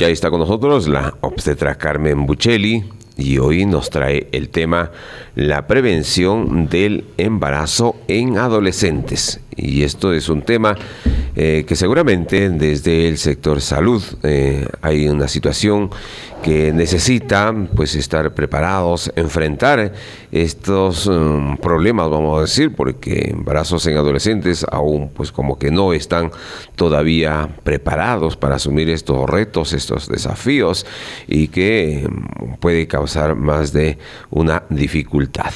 Ya está con nosotros la obstetra Carmen Buccelli y hoy nos trae el tema la prevención del embarazo en adolescentes. Y esto es un tema que seguramente desde el sector salud hay una situación que necesita pues estar preparados, enfrentar estos problemas, vamos a decir, porque embarazos en adolescentes aún pues como que no están todavía preparados para asumir estos retos, estos desafíos, y que puede causar más de una dificultad.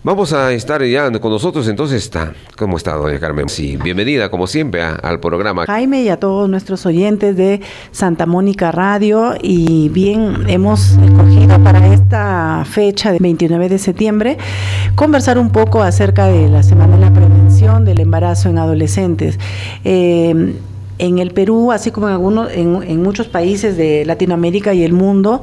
Vamos a estar ya con nosotros, entonces ¿cómo está, doña Carmen? Sí, bienvenida como siempre al programa. Jaime y a todos nuestros oyentes de Santa Mónica Radio, y bien, hemos escogido para esta fecha de 29 de septiembre conversar un poco acerca de la Semana de la Prevención del Embarazo en Adolescentes. En el Perú, así como en muchos países de Latinoamérica y el mundo,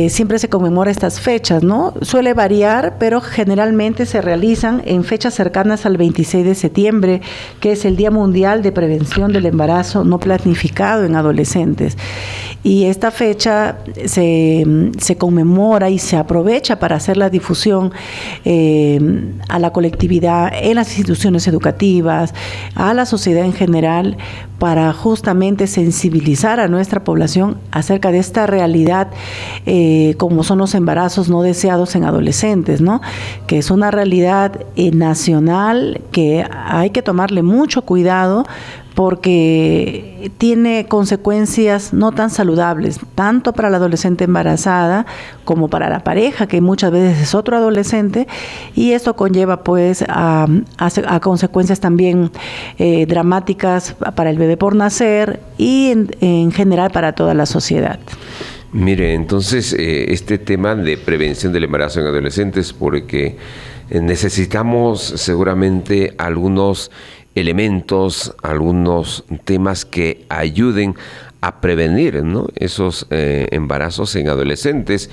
siempre se conmemora estas fechas, ¿no? Suele variar, pero generalmente se realizan en fechas cercanas al 26 de septiembre, que es el Día Mundial de Prevención del Embarazo No Planificado en Adolescentes. Y esta fecha se conmemora y se aprovecha para hacer la difusión a la colectividad, en las instituciones educativas, a la sociedad en general, para justamente sensibilizar a nuestra población acerca de esta realidad, como son los embarazos no deseados en adolescentes, ¿no? Que es una realidad nacional que hay que tomarle mucho cuidado, porque tiene consecuencias no tan saludables, tanto para la adolescente embarazada como para la pareja, que muchas veces es otro adolescente, y esto conlleva pues a consecuencias también dramáticas para el bebé por nacer y en general para toda la sociedad. Mire, entonces este tema de prevención del embarazo en adolescentes, porque necesitamos seguramente algunos elementos, algunos temas que ayuden a prevenir, ¿no?, esos embarazos en adolescentes.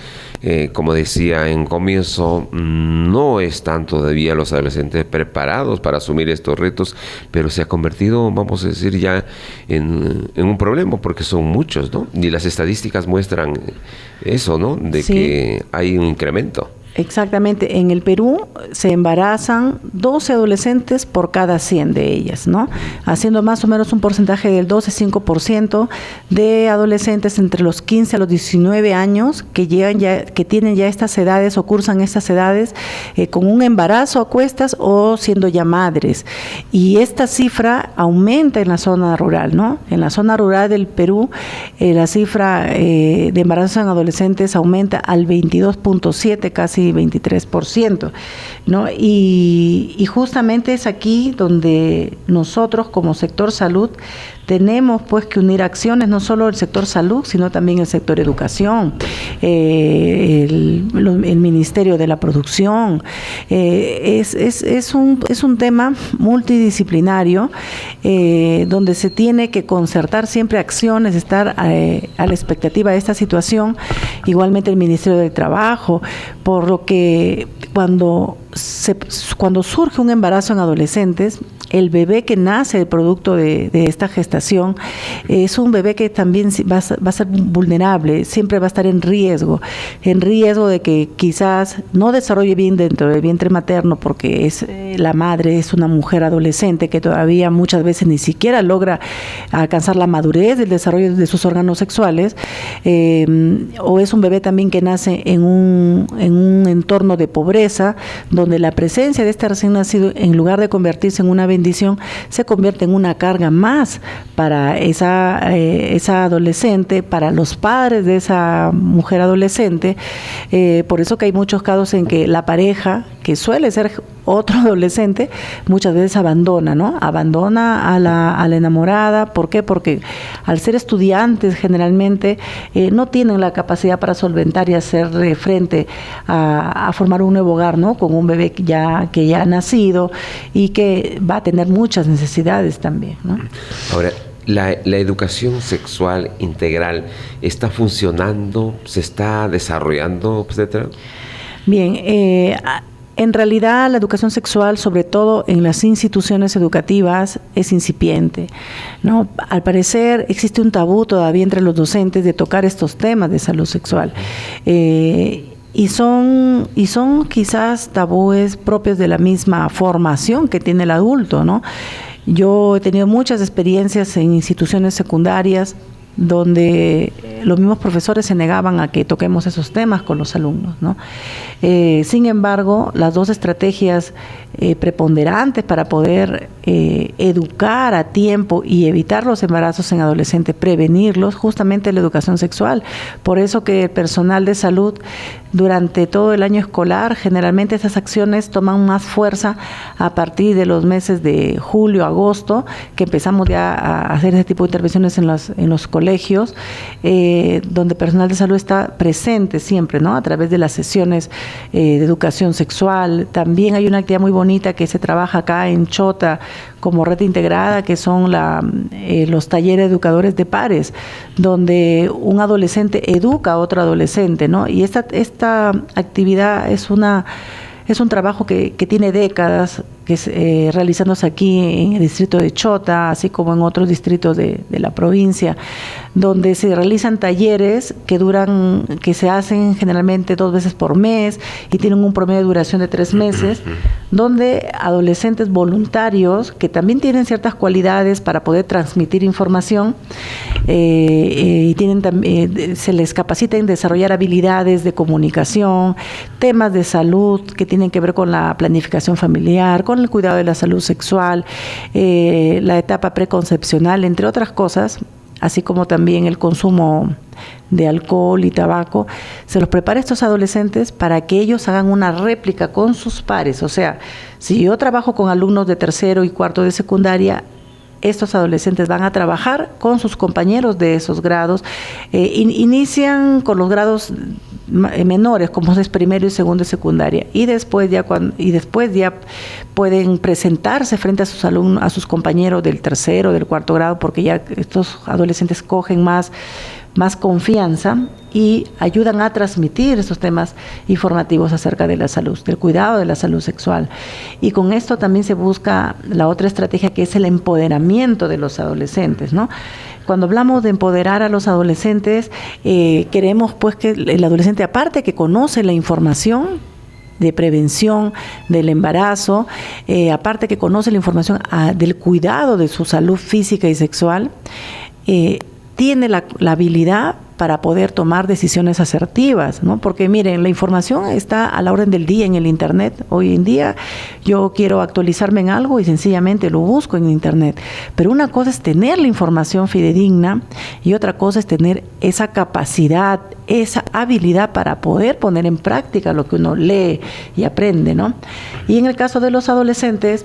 Como decía en comienzo, no están todavía los adolescentes preparados para asumir estos retos, pero se ha convertido, vamos a decir, ya en un problema, porque son muchos, ¿no? Y las estadísticas muestran eso, ¿no?, de sí, que hay un incremento. Exactamente. En el Perú se embarazan 12 adolescentes por cada 100 de ellas, ¿no? Haciendo más o menos un porcentaje del 12-5% de adolescentes entre los 15 a los 19 años que tienen ya estas edades o cursan estas edades con un embarazo a cuestas o siendo ya madres. Y esta cifra aumenta en la zona rural, ¿no? En la zona rural del Perú, la cifra de embarazos en adolescentes aumenta al 22.7%, casi 23%, ¿no? Y justamente es aquí donde nosotros como sector salud tenemos pues que unir acciones, no solo el sector salud, sino también el sector educación, el Ministerio de la Producción. Es un tema multidisciplinario donde se tiene que concertar siempre acciones, estar a la expectativa de esta situación. Igualmente el Ministerio del Trabajo, por lo que cuando surge un embarazo en adolescentes, el bebé que nace producto de esta gestación es un bebé que también va a ser vulnerable, siempre va a estar en riesgo de que quizás no desarrolle bien dentro del vientre materno, porque la madre es una mujer adolescente que todavía muchas veces ni siquiera logra alcanzar la madurez del desarrollo de sus órganos sexuales, o es un bebé también que nace en un entorno de pobreza, donde la presencia de este recién nacido, en lugar de convertirse en una bendición, se convierte en una carga más para esa adolescente, para los padres de esa mujer adolescente. Por eso que hay muchos casos en que la pareja, que suele ser otro adolescente, muchas veces abandona, ¿no? Abandona a la enamorada. ¿Por qué? Porque al ser estudiantes generalmente no tienen la capacidad para solventar y hacer frente a formar un nuevo hogar, ¿no?, con un bebé que ya ha nacido y que va a tener muchas necesidades también, ¿no? Ahora, ¿la educación sexual integral está funcionando? ¿Se está desarrollando, etcétera? Bien, En realidad, la educación sexual, sobre todo en las instituciones educativas, es incipiente, ¿no? Al parecer, existe un tabú todavía entre los docentes de tocar estos temas de salud sexual. Y son quizás tabúes propios de la misma formación que tiene el adulto, ¿no? Yo he tenido muchas experiencias en instituciones secundarias donde los mismos profesores se negaban a que toquemos esos temas con los alumnos, ¿no? Sin embargo, las dos estrategias preponderantes para poder educar a tiempo y evitar los embarazos en adolescentes, prevenirlos, justamente la educación sexual. Por eso que el personal de salud durante todo el año escolar, generalmente esas acciones toman más fuerza a partir de los meses de julio, agosto, que empezamos ya a hacer ese tipo de intervenciones en los colegios, donde el personal de salud está presente siempre, ¿no? A través de las sesiones de educación sexual. También hay una actividad muy bonita que se trabaja acá en Chota como red integrada, que son los talleres educadores de pares, donde un adolescente educa a otro adolescente, ¿no? Y esta actividad es un trabajo que tiene décadas, que es realizándose aquí en el distrito de Chota, así como en otros distritos de la provincia, donde se realizan talleres que se hacen generalmente 2 veces por mes y tienen un promedio de duración de 3 meses, donde adolescentes voluntarios, que también tienen ciertas cualidades para poder transmitir información, y se les capacita en desarrollar habilidades de comunicación, temas de salud que tienen que ver con la planificación familiar, con el cuidado de la salud sexual, la etapa preconcepcional, entre otras cosas, así como también el consumo de alcohol y tabaco. Se los prepara a estos adolescentes para que ellos hagan una réplica con sus pares. O sea, si yo trabajo con alumnos de 3º y 4º de secundaria, estos adolescentes van a trabajar con sus compañeros de esos grados. Inician con los grados menores, como es 1º y 2º de secundaria, y después ya pueden presentarse frente a sus alumnos, a sus compañeros del 3º, del 4º grado, porque ya estos adolescentes cogen más confianza y ayudan a transmitir esos temas informativos acerca de la salud, del cuidado de la salud sexual. Y con esto también se busca la otra estrategia, que es el empoderamiento de los adolescentes, ¿no? Cuando hablamos de empoderar a los adolescentes, queremos pues que el adolescente, aparte que conoce la información de prevención del embarazo, aparte que conoce la información del cuidado de su salud física y sexual, tiene la habilidad para poder tomar decisiones asertivas, ¿no? Porque miren, la información está a la orden del día en el Internet. Hoy en día yo quiero actualizarme en algo y sencillamente lo busco en Internet. Pero una cosa es tener la información fidedigna y otra cosa es tener esa capacidad, esa habilidad para poder poner en práctica lo que uno lee y aprende, ¿no? Y en el caso de los adolescentes,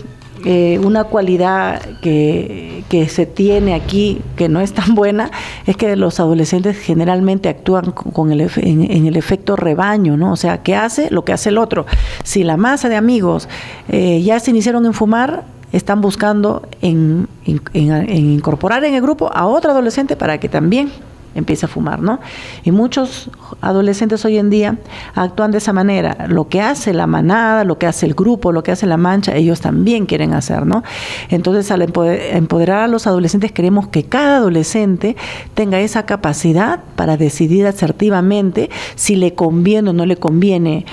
una cualidad que se tiene aquí, que no es tan buena, es que los adolescentes generalmente actúan en el efecto rebaño, ¿no? O sea, ¿qué hace? Lo que hace el otro. Si la masa de amigos ya se iniciaron en fumar, están buscando en incorporar en el grupo a otro adolescente para que también empieza a fumar, ¿no? Y muchos adolescentes hoy en día actúan de esa manera. Lo que hace la manada, lo que hace el grupo, lo que hace la mancha, ellos también quieren hacer, ¿no? Entonces, al empoderar a los adolescentes, queremos que cada adolescente tenga esa capacidad para decidir asertivamente si le conviene o no le conviene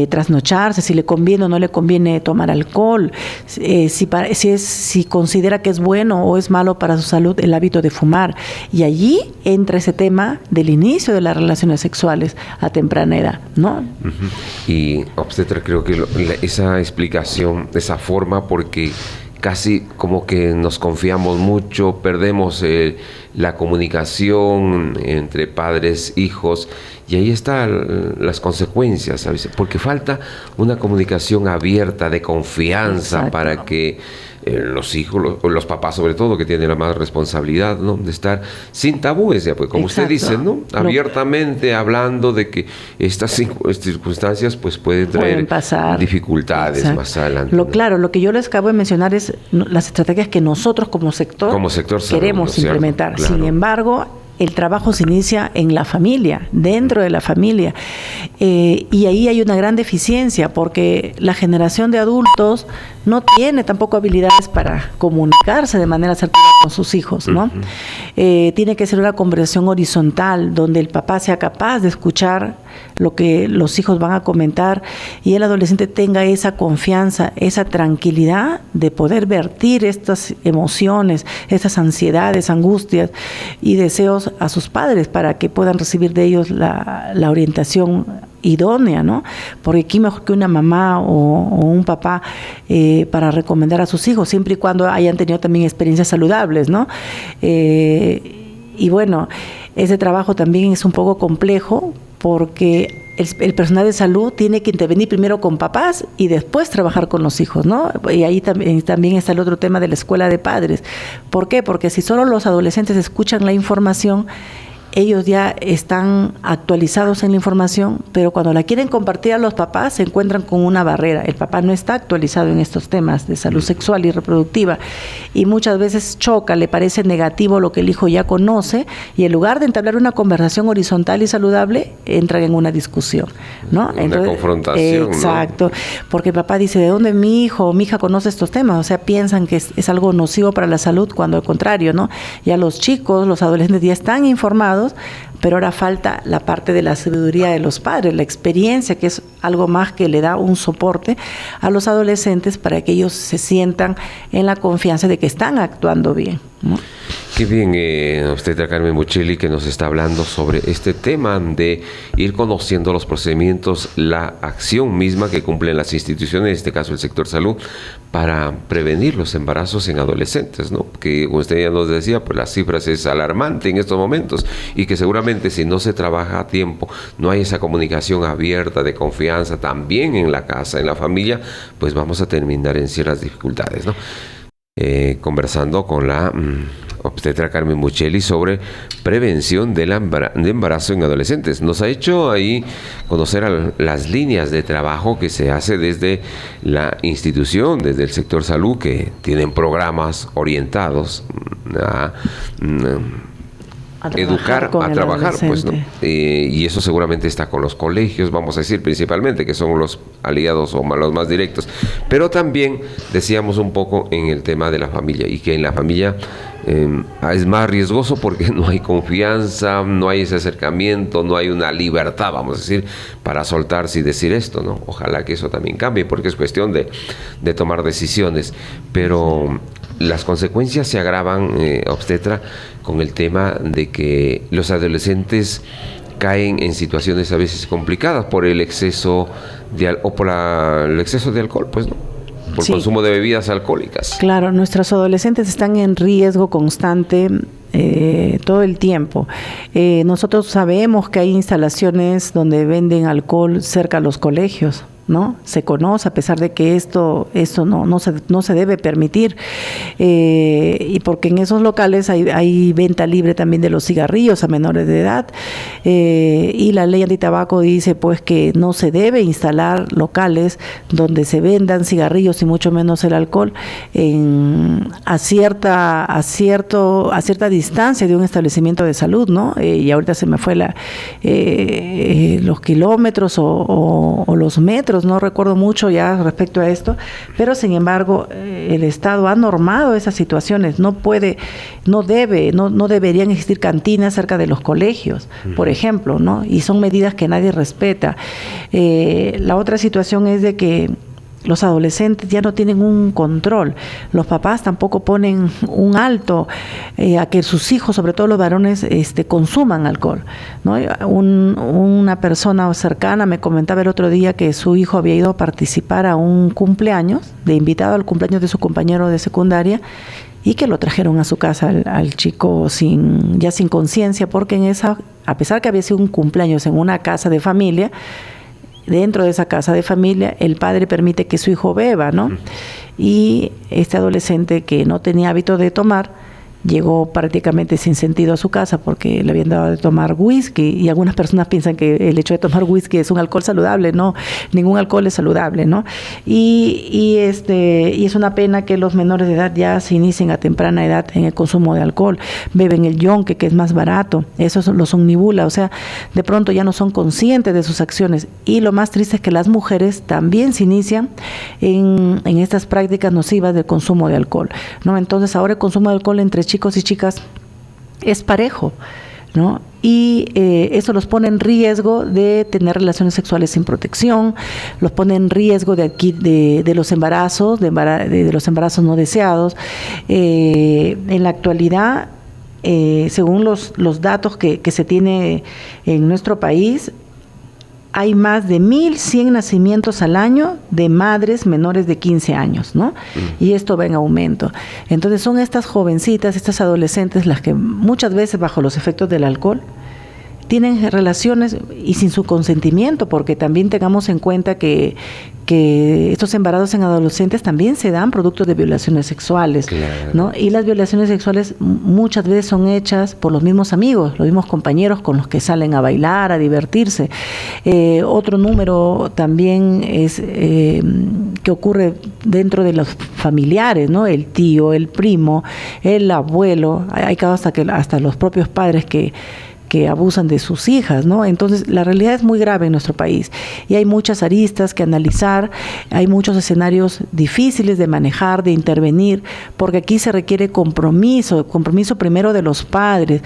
trasnocharse, si le conviene o no le conviene tomar alcohol, si considera que es bueno o es malo para su salud el hábito de fumar. Y allí entra ese tema del inicio de las relaciones sexuales a temprana edad, ¿no? Uh-huh. Y obstetra, creo que esa explicación, esa forma, porque casi como que nos confiamos mucho, perdemos la comunicación entre padres, hijos, y ahí están las consecuencias, ¿sabes? Porque falta una comunicación abierta, de confianza. Exacto. Para que los hijos, los papás sobre todo, que tienen la más responsabilidad, ¿no? De estar sin tabúes, ya, pues, como Exacto. usted dice, ¿no? Abiertamente hablando de que estas circunstancias pues pueden traer dificultades. Exacto. Más adelante. Claro, lo que yo les acabo de mencionar es las estrategias que nosotros como sector queremos implementar. Claro. Sin embargo, el trabajo se inicia en la familia, dentro de la familia. Y ahí hay una gran deficiencia porque la generación de adultos no tiene tampoco habilidades para comunicarse de manera asertiva con sus hijos, ¿no? Tiene que ser una conversación horizontal donde el papá sea capaz de escuchar lo que los hijos van a comentar y el adolescente tenga esa confianza, esa tranquilidad de poder vertir estas emociones, estas ansiedades, angustias y deseos a sus padres para que puedan recibir de ellos la orientación idónea, ¿no? Porque aquí mejor que una mamá o un papá para recomendar a sus hijos, siempre y cuando hayan tenido también experiencias saludables, ¿no? Y bueno, ese trabajo también es un poco complejo porque el personal de salud tiene que intervenir primero con papás y después trabajar con los hijos, ¿no? Y ahí también está el otro tema de la escuela de padres. ¿Por qué? Porque si solo los adolescentes escuchan la información, ellos ya están actualizados en la información, pero cuando la quieren compartir a los papás se encuentran con una barrera. El papá no está actualizado en estos temas de salud sexual y reproductiva y muchas veces choca, le parece negativo lo que el hijo ya conoce y en lugar de entablar una conversación horizontal y saludable, entran en una discusión, ¿no? Entonces, una confrontación, exacto, ¿no? Porque el papá dice, ¿de dónde mi hijo o mi hija conoce estos temas? O sea, piensan que es algo nocivo para la salud, cuando al contrario, ¿no? Ya los chicos, los adolescentes ya están informados, pero ahora falta la parte de la sabiduría de los padres, la experiencia, que es algo más que le da un soporte a los adolescentes para que ellos se sientan en la confianza de que están actuando bien, ¿no? Qué bien, usted, Carmen Buccelli, que nos está hablando sobre este tema de ir conociendo los procedimientos, la acción misma que cumplen las instituciones, en este caso el sector salud, para prevenir los embarazos en adolescentes, ¿no? Que usted ya nos decía, pues las cifras es alarmante en estos momentos y que seguramente si no se trabaja a tiempo, no hay esa comunicación abierta de confianza también en la casa, en la familia, pues vamos a terminar en ciertas dificultades, ¿no? Conversando con la obstetra Carmen Buccelli sobre prevención de embarazo en adolescentes. Nos ha hecho ahí conocer las líneas de trabajo que se hace desde la institución, desde el sector salud, que tienen programas orientados a educar, a trabajar, pues, ¿no? Y eso seguramente está con los colegios, vamos a decir, principalmente, que son los aliados o los más directos. Pero también decíamos un poco en el tema de la familia, y que en la familia es más riesgoso porque no hay confianza, no hay ese acercamiento, no hay una libertad, vamos a decir, para soltarse y decir esto, ¿no? Ojalá que eso también cambie, porque es cuestión de tomar decisiones. Pero las consecuencias se agravan, obstetra, con el tema de que los adolescentes caen en situaciones a veces complicadas por el exceso el exceso de alcohol, pues, ¿no? Por sí, consumo de bebidas alcohólicas. Claro, nuestros adolescentes están en riesgo constante todo el tiempo. Nosotros sabemos que hay instalaciones donde venden alcohol cerca a los colegios, ¿no? Se conoce, a pesar de que esto no se debe permitir, y porque en esos locales hay venta libre también de los cigarrillos a menores de edad, y la ley antitabaco dice pues que no se debe instalar locales donde se vendan cigarrillos y mucho menos el alcohol a cierta distancia de un establecimiento de salud, ¿no? Y ahorita se me fue los kilómetros o los metros, no recuerdo mucho ya respecto a esto, pero sin embargo el Estado ha normado esas situaciones. No deberían existir cantinas cerca de los colegios, por ejemplo, ¿no? Y son medidas que nadie respeta. La otra situación es de que los adolescentes ya no tienen un control. Los papás tampoco ponen un alto a que sus hijos, sobre todo los varones, consuman alcohol, ¿no? Una persona cercana me comentaba el otro día que su hijo había ido a participar a un cumpleaños, de invitado al cumpleaños de su compañero de secundaria, y que lo trajeron a su casa al chico sin conciencia, porque a pesar que había sido un cumpleaños en una casa de familia, dentro de esa casa de familia, el padre permite que su hijo beba, ¿no? Y este adolescente que no tenía hábito de tomar, llegó prácticamente sin sentido a su casa porque le habían dado de tomar whisky, y algunas personas piensan que el hecho de tomar whisky es un alcohol saludable. No, ningún alcohol es saludable, ¿no? Y es una pena que los menores de edad ya se inicien a temprana edad en el consumo de alcohol. Beben el yonque, que es más barato, esos los omnibula, o sea, de pronto ya no son conscientes de sus acciones. Y lo más triste es que las mujeres también se inician en estas prácticas nocivas del consumo de alcohol, ¿no? Entonces ahora el consumo de alcohol entre chicos y chicas es parejo, ¿no? Y eso los pone en riesgo de tener relaciones sexuales sin protección, los pone en riesgo de los embarazos, de los embarazos no deseados. En la actualidad, según los datos que se tiene en nuestro país, hay más de 1.100 nacimientos al año de madres menores de 15 años, ¿no? Y esto va en aumento. Entonces son estas jovencitas, estas adolescentes, las que muchas veces bajo los efectos del alcohol tienen relaciones y sin su consentimiento, porque también tengamos en cuenta que estos embarazos en adolescentes también se dan producto de violaciones sexuales, claro, ¿no? Y las violaciones sexuales muchas veces son hechas por los mismos amigos, los mismos compañeros con los que salen a bailar, a divertirse. Otro número también es que ocurre dentro de los familiares, ¿no? El tío, el primo, el abuelo. Hay casos hasta los propios padres que abusan de sus hijas, ¿no? Entonces, la realidad es muy grave en nuestro país y hay muchas aristas que analizar, hay muchos escenarios difíciles de manejar, de intervenir, porque aquí se requiere compromiso primero de los padres.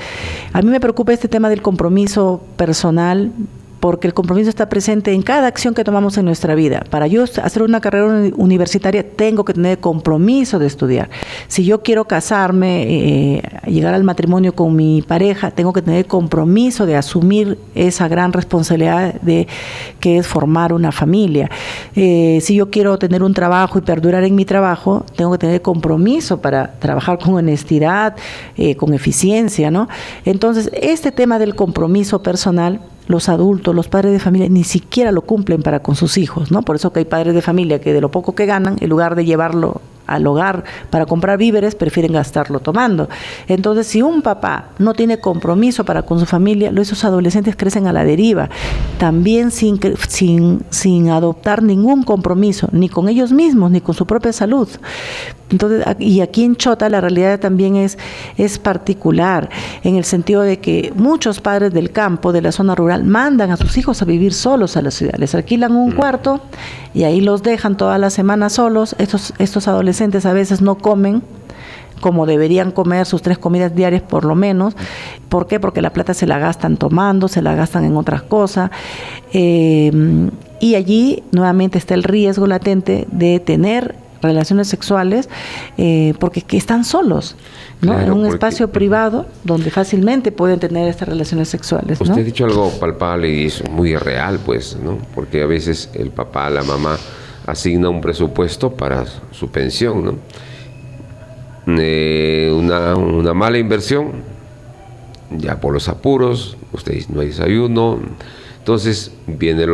A mí me preocupa este tema del compromiso personal, porque el compromiso está presente en cada acción que tomamos en nuestra vida. Para yo hacer una carrera universitaria tengo que tener compromiso de estudiar. Si yo quiero casarme, llegar al matrimonio con mi pareja, tengo que tener compromiso de asumir esa gran responsabilidad que es formar una familia. Si yo quiero tener un trabajo y perdurar en mi trabajo, tengo que tener compromiso para trabajar con honestidad, con eficiencia, ¿no? Entonces, este tema del compromiso personal, los adultos, los padres de familia, ni siquiera lo cumplen para con sus hijos, ¿no? Por eso que hay padres de familia que de lo poco que ganan, en lugar de llevarlo al hogar para comprar víveres, prefieren gastarlo tomando. Entonces, si un papá no tiene compromiso para con su familia, esos adolescentes crecen a la deriva, también sin adoptar ningún compromiso, ni con ellos mismos, ni con su propia salud. Entonces, y aquí en Chota la realidad también es particular, en el sentido de que muchos padres del campo, de la zona rural, mandan a sus hijos a vivir solos a la ciudad, les alquilan un cuarto y ahí los dejan toda la semana solos. Estos adolescentes a veces no comen como deberían comer sus 3 comidas diarias por lo menos. ¿Por qué? Porque la plata se la gastan tomando, se la gastan en otras cosas. Y allí nuevamente está el riesgo latente de tener relaciones sexuales porque están solos, ¿no? Claro, en un espacio privado donde fácilmente pueden tener estas relaciones sexuales, ¿no? Usted ha dicho algo palpable y es muy real, pues, ¿no? Porque a veces el papá, la mamá asigna un presupuesto para su pensión, ¿no? Una mala inversión, ya por los apuros, ustedes no hay desayuno, entonces viene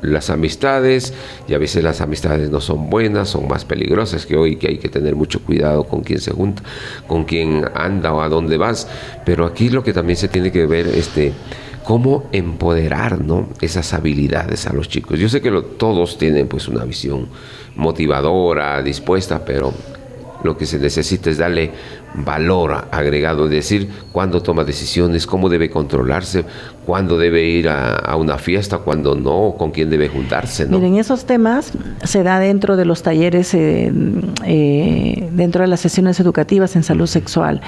las amistades, y a veces las amistades no son buenas, son más peligrosas que hoy, que hay que tener mucho cuidado con quién se junta, con quién anda o a dónde vas. Pero aquí lo que también se tiene que ver es cómo empoderar, ¿no?, esas habilidades a los chicos. Yo sé que todos tienen pues una visión motivadora, dispuesta, pero lo que se necesita es darle valor agregado, es decir, cuándo toma decisiones, cómo debe controlarse, cuándo debe ir a una fiesta, cuándo no, con quién debe juntarse, ¿no? Miren, esos temas se da dentro de los talleres, dentro de las sesiones educativas en salud sexual.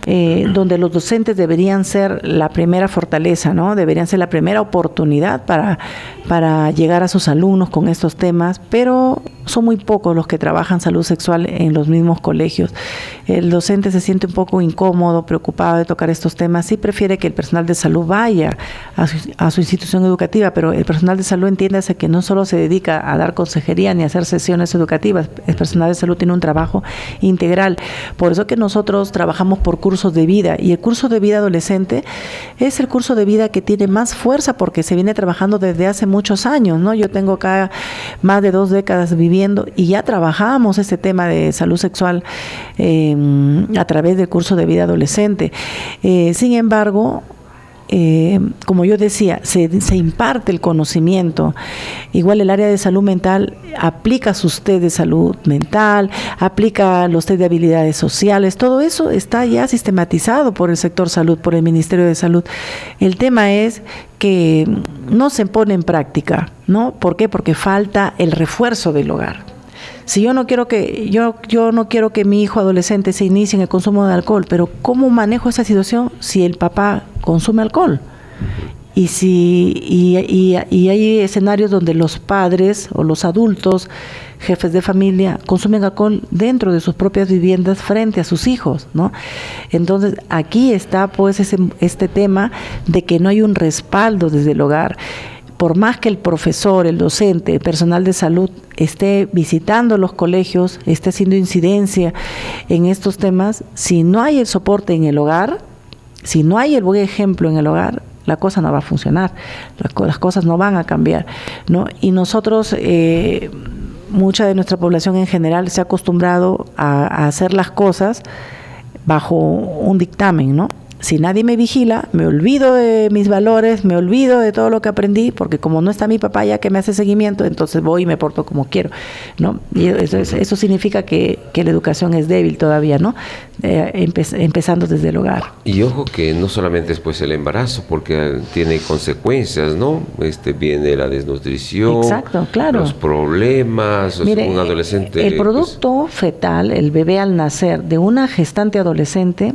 Donde los docentes deberían ser la primera fortaleza, ¿no? Deberían ser la primera oportunidad para llegar a sus alumnos con estos temas, pero son muy pocos los que trabajan salud sexual en los mismos colegios. El docente se siente un poco incómodo, preocupado de tocar estos temas, sí prefiere que el personal de salud vaya a su institución educativa, pero el personal de salud entiéndase que no solo se dedica a dar consejería ni a hacer sesiones educativas, el personal de salud tiene un trabajo integral. Por eso que nosotros trabajamos por cursos de vida, y el curso de vida adolescente es el curso de vida que tiene más fuerza porque se viene trabajando desde hace muchos años, ¿no? Yo tengo acá más de 2 décadas viviendo y ya trabajamos este tema de salud sexual, y a través del curso de vida adolescente. Sin embargo, como yo decía, se imparte el conocimiento. Igual el área de salud mental aplica sus test de salud mental, aplica los test de habilidades sociales, todo eso está ya sistematizado por el sector salud, por el Ministerio de Salud. El tema es que no se pone en práctica, ¿no? ¿Por qué? Porque falta el refuerzo del hogar. Si yo no quiero que yo no quiero que mi hijo adolescente se inicie en el consumo de alcohol, pero ¿cómo manejo esa situación si el papá consume alcohol? Y hay escenarios donde los padres o los adultos, jefes de familia, consumen alcohol dentro de sus propias viviendas frente a sus hijos, ¿no? Entonces, aquí está pues este tema de que no hay un respaldo desde el hogar. Por más que el profesor, el docente, el personal de salud esté visitando los colegios, esté haciendo incidencia en estos temas, si no hay el soporte en el hogar, si no hay el buen ejemplo en el hogar, la cosa no va a funcionar, las cosas no van a cambiar, ¿no? Y nosotros, mucha de nuestra población en general se ha acostumbrado a hacer las cosas bajo un dictamen, ¿no? Si nadie me vigila, me olvido de mis valores, me olvido de todo lo que aprendí, porque como no está mi papá ya que me hace seguimiento, entonces voy y me porto como quiero, ¿no? Y eso significa que la educación es débil todavía, ¿no? Empezando desde el hogar. Y ojo que no solamente es pues el embarazo, porque tiene consecuencias, ¿no? Viene la desnutrición, exacto, claro, los problemas. Mire, un adolescente, el producto fetal, el bebé al nacer de una gestante adolescente,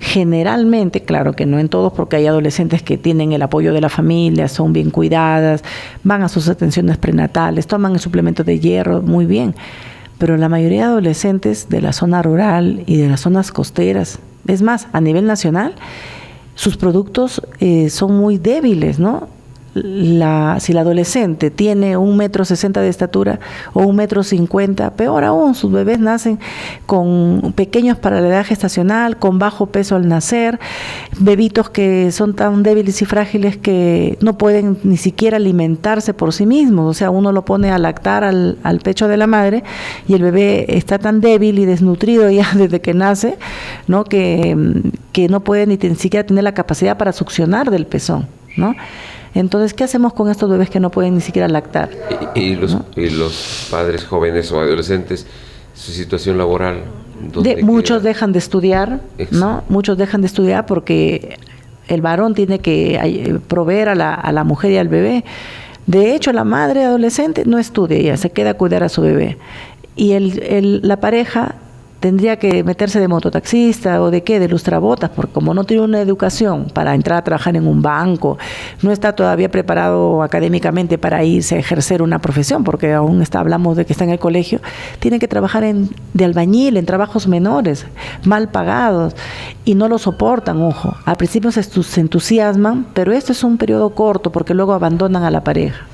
generalmente, claro que no en todos, porque hay adolescentes que tienen el apoyo de la familia, son bien cuidadas, van a sus atenciones prenatales, toman el suplemento de hierro, muy bien, pero la mayoría de adolescentes de la zona rural y de las zonas costeras, es más, a nivel nacional, sus productos son muy débiles, ¿no? Si la adolescente tiene 1,60 m de estatura o 1,50 m, peor aún, sus bebés nacen con pequeños para la edad gestacional, con bajo peso al nacer, bebitos que son tan débiles y frágiles que no pueden ni siquiera alimentarse por sí mismos. O sea, uno lo pone a lactar al pecho de la madre y el bebé está tan débil y desnutrido ya desde que nace, ¿no? que no puede ni siquiera tener la capacidad para succionar del pezón, ¿no? Entonces, ¿qué hacemos con estos bebés que no pueden ni siquiera lactar? Y los padres jóvenes o adolescentes, su situación laboral. Muchos dejan de estudiar, ¿no? Muchos dejan de estudiar porque el varón tiene que proveer a la mujer y al bebé. De hecho, la madre adolescente no estudia, ella se queda a cuidar a su bebé. Y la pareja tendría que meterse de mototaxista o de lustrabotas, porque como no tiene una educación para entrar a trabajar en un banco, no está todavía preparado académicamente para irse a ejercer una profesión, porque aún hablamos de que está en el colegio, tiene que trabajar de albañil, en trabajos menores, mal pagados, y no lo soportan, ojo. Al principio se entusiasman, pero esto es un periodo corto, porque luego abandonan a la pareja,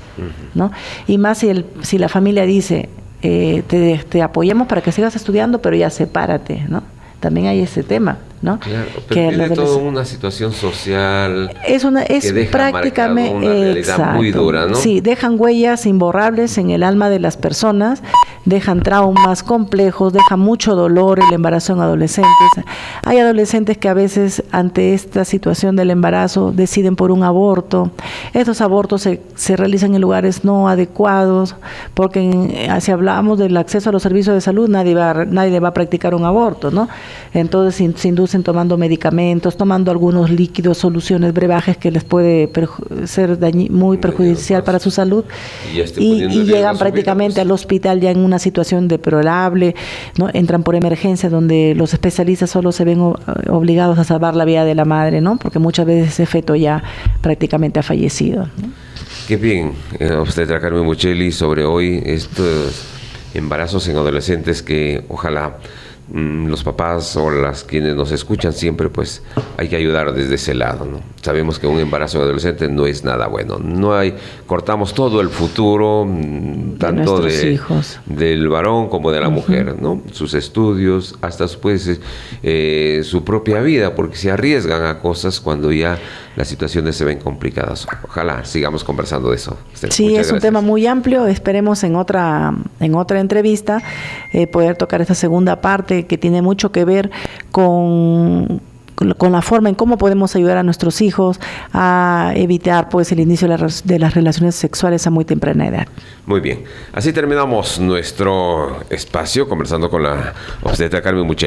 ¿no? Y más si la familia dice, te apoyamos para que sigas estudiando, pero ya sepárate, ¿no? También hay ese tema, ¿no? Claro, pero tiene toda una situación social que deja prácticamente una realidad muy dura, ¿no? Sí, dejan huellas imborrables en el alma de las personas, dejan traumas complejos, dejan mucho dolor el embarazo en adolescentes. Hay adolescentes que a veces ante esta situación del embarazo deciden por un aborto. Estos abortos se realizan en lugares no adecuados, porque si hablamos del acceso a los servicios de salud, nadie va a practicar un aborto, ¿no? Entonces se inducen tomando medicamentos, tomando algunos líquidos, soluciones, brebajes que les puede ser muy perjudicial para su salud, y llegan prácticamente al hospital ya en una situación deplorable, ¿no? Entran por emergencia donde los especialistas solo se ven obligados a salvar la vida de la madre, ¿no? Porque muchas veces ese feto ya prácticamente ha fallecido, ¿no? Qué bien, obstetra Carmen Buccelli, sobre hoy estos embarazos en adolescentes que ojalá los papás o quienes nos escuchan siempre, pues hay que ayudar desde ese lado, ¿no? Sabemos que un embarazo de adolescente no es nada bueno. Cortamos todo el futuro, tanto del varón como de la mujer, ¿no? Sus estudios, hasta pues su propia vida, porque se arriesgan a cosas cuando ya las situaciones se ven complicadas. Ojalá sigamos conversando de eso. Sí, es un tema muy amplio. Esperemos en otra entrevista poder tocar esta segunda parte que tiene mucho que ver con la forma en cómo podemos ayudar a nuestros hijos a evitar pues el inicio de las relaciones sexuales a muy temprana edad. Muy bien, así terminamos nuestro espacio conversando con la obstetra Carmen Bucheli.